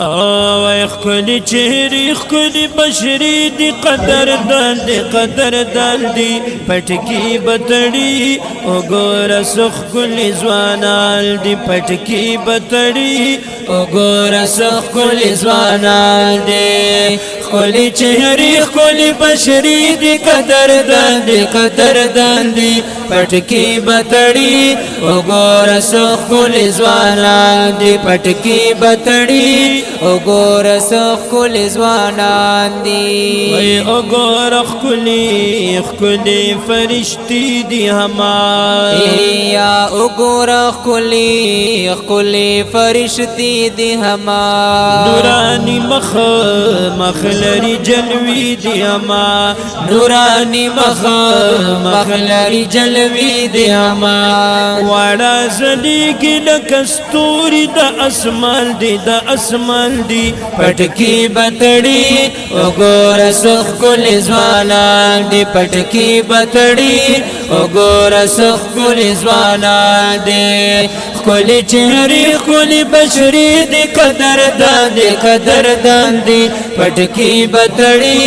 وای خکلی چهری خکلی بشری دی قدردان دی پټکی بتړي وګوره سخکلی ځوانان دی پټکی بتړي وګوره سخکلی ځوانان دی خکلی چهری خکلی بشری دی قدردان دی پټکی بتړي وګوره سخکلی ځوانان دی پټکی بتړي وګوره سخکلی ځوانان دی وای وګوره خکلی فرشتي دی هما یا وګوره خکلی فرشتي دی هما نورانی مخ لري جلوي دی هما نورانی مخ لري جلوي دی هما واړه زلیږي لکه ستوري د اسمان دی پټکی بتړي وګوره سخکلی ځوانان دی پټکی بتړي وګوره سخکلی ځوانان دی خکلی چهرې خکلی بشري دی قدردان دی پټکی بتړي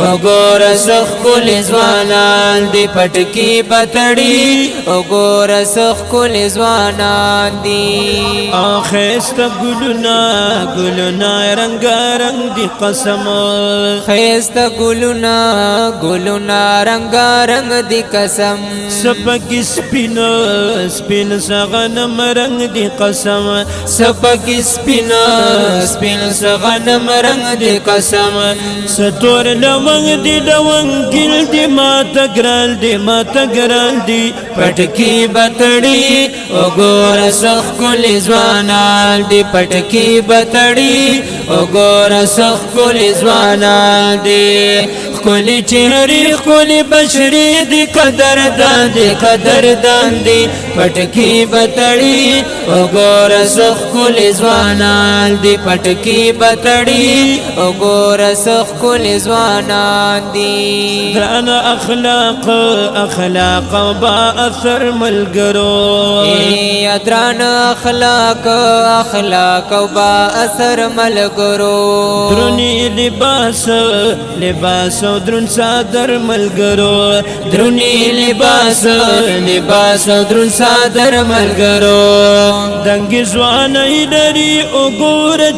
وګوره سخکلی ځوانان دی پټکی بتړي وګوره سخکلی ځوانان دی خیسته گلونا رنگارنگ دی قسم خیسته گلونا رنگارنگ دی قسم سپک سپین سغنم رنگ دی قسم سپک سپین سغنم رنگ دی قسم ستور لونگ گل دی ماتا گرال دی پټکی بتړي وګوره سخکلی ځوانان دی پټکی بتړي وګوره سخکلی ځوانان دی خکلی چهرې خکلی بشري دی قدردان دی پټکی بتړي وګوره سخکلی ځوانان دی پټکی بتړي وګوره سخکلی ځوانان دی دران اخلاق با اثر ملګرو دران اخلاق با اثر ملګرو درونی لباس او درون صادر ملګرو درونی لباس او درون صادر ملګرو دنګ ځواني لري وګوره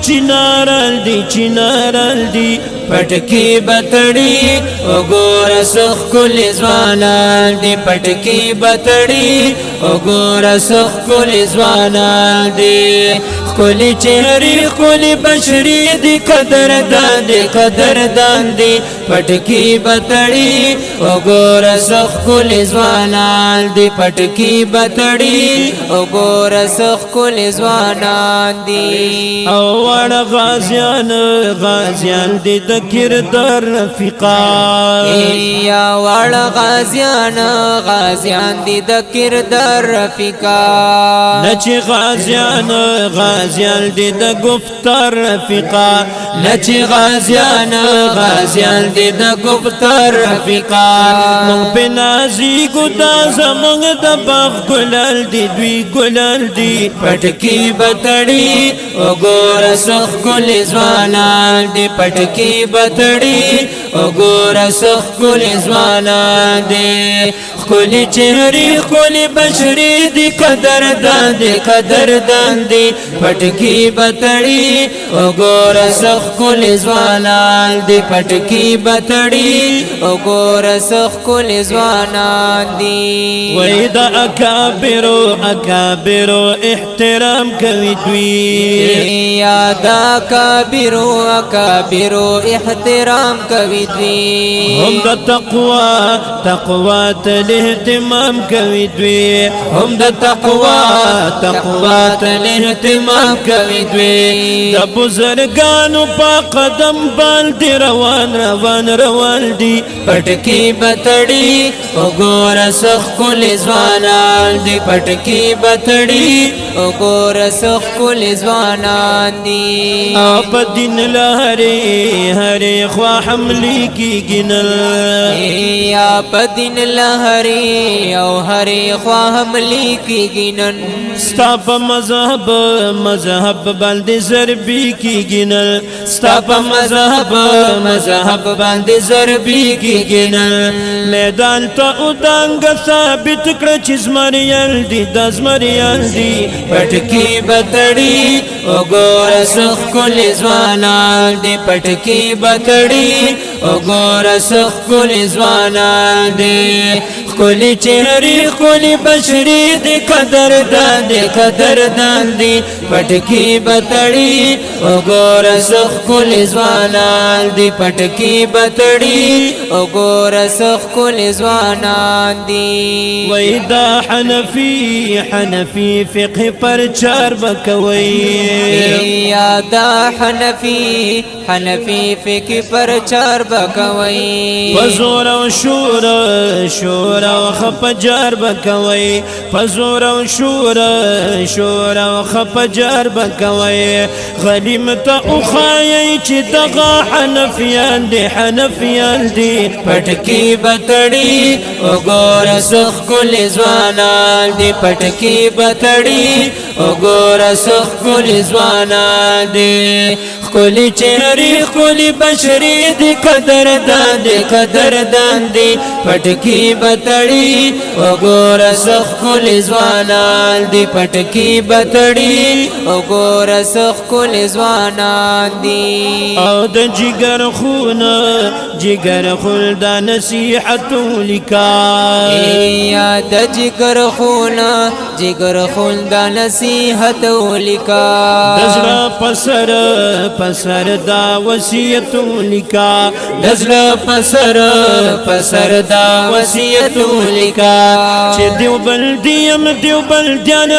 چینارال دی پټکی بتړي وګوره سخکلی ځوانان دی پټکی بتړي وګوره سخکلی ځوانان دی خکلی چهرې خکلی بشري دی قدردان دی پټکی بتړي وګوره سخکلی ځوانان دی پټکی بتړي وګوره سخکلی ځوانان دی او وړ غازیان دی د کردار رفیقان یا وړ غازیان دی د کردار رفیقان نچی غازیان دی د گفتار رفیقان نچی غازیان دی د گفتار رفیقان مونږ په نازي ګدا زمونږ د باغ ګلال دی پټکی بتړي وګوره سخکلی ځوانان دی پټکی بتړي وګوره سخکلی ځوانان دی خکلی چهرې خکلی بشري دی قدردان دی پټکی بتړي وګوره سخکلی ځوانان دی پټکی بتړي وګوره سخکلی ځوانان دی وای د اکابرو احترام کوي دوی یا د اکابرو احترام کوي دوی هم د تقوا تل اهتمام کوي دوی هم د تقوا تل اهتمام کوي دوی د بزرګانو په قدم باندې روان دي پټکی بتړي وګوره سخکلی ځوانان دی پټکی بتړي وګوره سخکلی ځوانان دی په دین لهري خوا حمل حملی کی گنل یا پدین لہری او ہری خواہ حملی کی گنن ستا پا مذہب مذہب باندې ضربی کی گنل ستا پا مذہب مذہب باندې ضربی کی گنل میدان تا ادانگ ثابت کړه چې زمریال دی د زمریال دی پټکی بتړی وګوره سخ کل ځوانان دی پټکی بتړی وګوره سخ کل ځوانان دی خلی چهری خلی بشری دی قدردان دی پټکی بتړی وګوره سخ کل ځوانان دی پټکی بتړی وګوره سخ کل ځوانان دی وای دا حنفی فقه پر چار بکوي یا دا حنفی فقه پر چار بکوي پزور او شور او خپ جار بکوي پزور او شور او خپ جار بکوي غلیم ته او خای چې دغه حنفیان دی پټکی بتړی وګوره سخ کل ځوانان دی پټکی بتړی وګوره سخ کل ځوانان دی خلی چهری خلی بشری دی قدردان دی پټکی بتړی وګوره سخ کل ځوانان دی پټکی بتړی وګوره سخ کل ځوانان دی او د جگر خون دا نصیحت لیکا یا د جگر خون دا نصیحت لیکا دزړه پسر دا وصیت لیکا دزړه پسر دا وصیت لیکا چې دیوبلدیان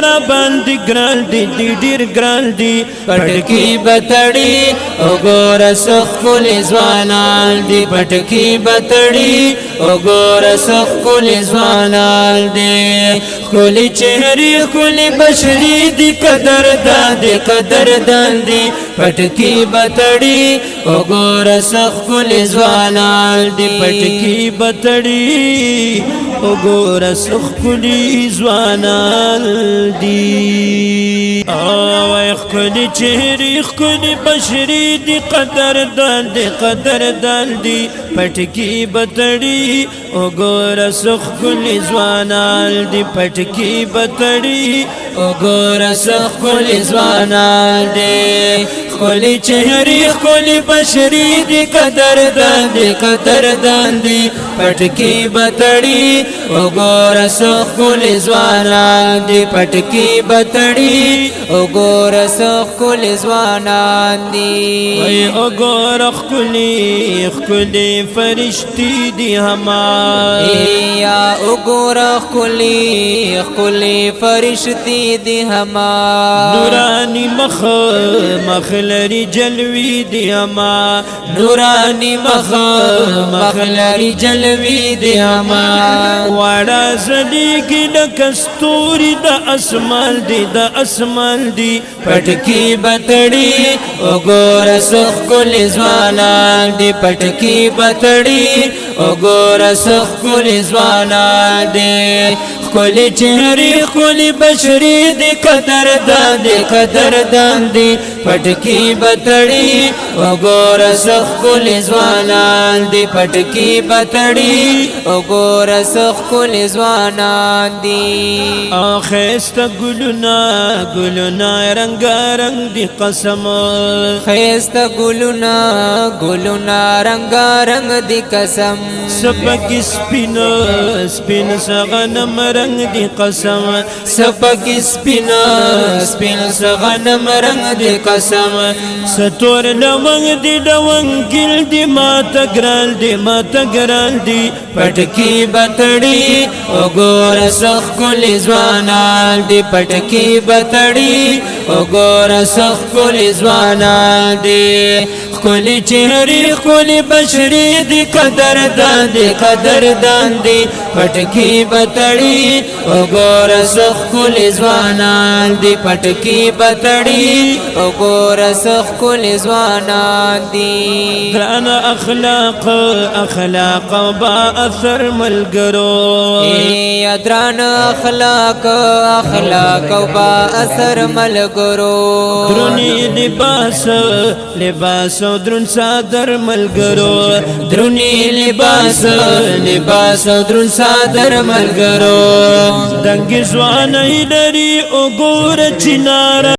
را باندې ګران دي ډیر ګران دي پټکی بتړی وګوره سخ کل ځوانان دی پټکی بتړی وګوره سخ کل ځوانان دی خلی چهری خلی بشری دی قدردان دی پټکی بتړی وګوره سخ کل ځوانان دی پټکی بتړی وګوره سخ کل ځوانان دی او خلی چهری خلی بشری دی قدردان دی پټکی بتړی وګوره سخ کل ځوانان دی پټکی بتړی وګوره سخ کل ځوانان دی خلی چهری خلی بشری دی قدردان دی پټکی بتړی وګوره سخ کل ځوانان دی پټکی بتړی وګوره سخ کل ځوانان دی وای وګوره خلی فرشتي دی هما یا وګوره خلی فرشتي دی هما نورانی مخلری جلوی دی هما نورانی مخلری جلوی دی هما وړا زلیګی د کستوري د اسمان دی پټکی بتړی وګوره سخ کل ځوانان دی پټکی بتړی وګوره سخ کل ځوانان دی خلی چهری خلی بشری دی قدردان دی پټکی بتړی وګوره سخ کل ځوانان دی پټکی بتړی وګوره سخ کل ځوانان دی خیسته ګلونه رنگارنګ دی قسم خیسته ګلونه رنگارنګ دی قسم سپک سپین سغنم رنگ دی قسم سپک سپین سغنم رنگ دی قسم ستور لونگ گل دی ماتا گران دی پټکی بتړی وګوره سخ کل ځوانان دی پټکی بتړی وګوره سخت کلی ځوانان دي خکلی چهرې خکلی بشرې دي قدردان دي قدردان دي پټکی بتړي وګوره سخت کلی ځوانان دي پټکی بتړي وګوره سخت کلی ځوانان دي ګران اخلاق اخلاق او با اثر ملګرو یا دران اخلاق اخلاق او با اثر ملګرو درونی لباس لباس او درون صادر ملګرو درونی لباس لباس او درون صادر ملګرو دنګ ځواني لري وګوره چنار